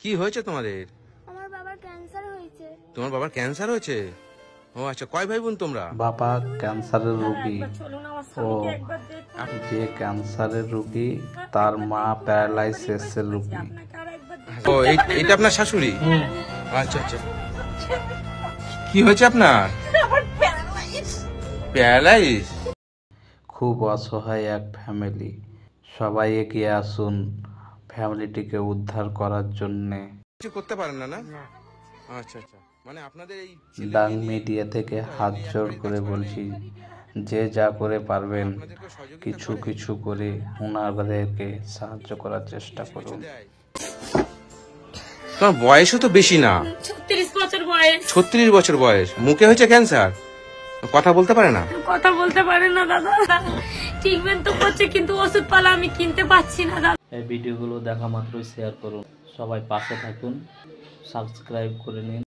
কি হয়েছে তোমাদের? আমার বাবার ক্যান্সার হয়েছে। তোমার বাবার ক্যান্সার হয়েছে? ও আচ্ছা, কয় ভাই বোন তোমরা? বাবা ক্যান্সারের রোগী। ও যে ক্যান্সারের রোগী, তার মা প্যারালাইসিসের রোগী। ও এটা আপনার শাশুড়ি? আচ্ছা আচ্ছা, কি হয়েছে আপনার? প্যারালাইস। খুব অসহায় এক ফ্যামিলি, সবাই এগিয়ে আসুন ফ্যামিলিটিকে উদ্ধার করার জন্যে। কিছু করতে পারেন না? না আচ্ছা আচ্ছা, মানে আপনাদের এই ডাং মিডিয়া থেকে হাত জোড় করে বলছি, যে যা করে পারবেন কিছু কিছু করে ওনাদেরকে সাহায্য করার চেষ্টা করুন। তোমার বয়সও তো বেশি না, 36 বছর বয়স। 36 বছর বয়স, মুখে হয়েছে ক্যান্সার, কথা বলতে পারে না? কথা বলতে পারে না দাদা। ট্রিটমেন্ট তো করছে কিন্তু ওষুধ পালা আমি কিনতে পাচ্ছি না দাদা। এই ভিডিওগুলো দেখা মাত্রই শেয়ার করুন, সবাই পাশে থাকুন, সাবস্ক্রাইব করে নিন।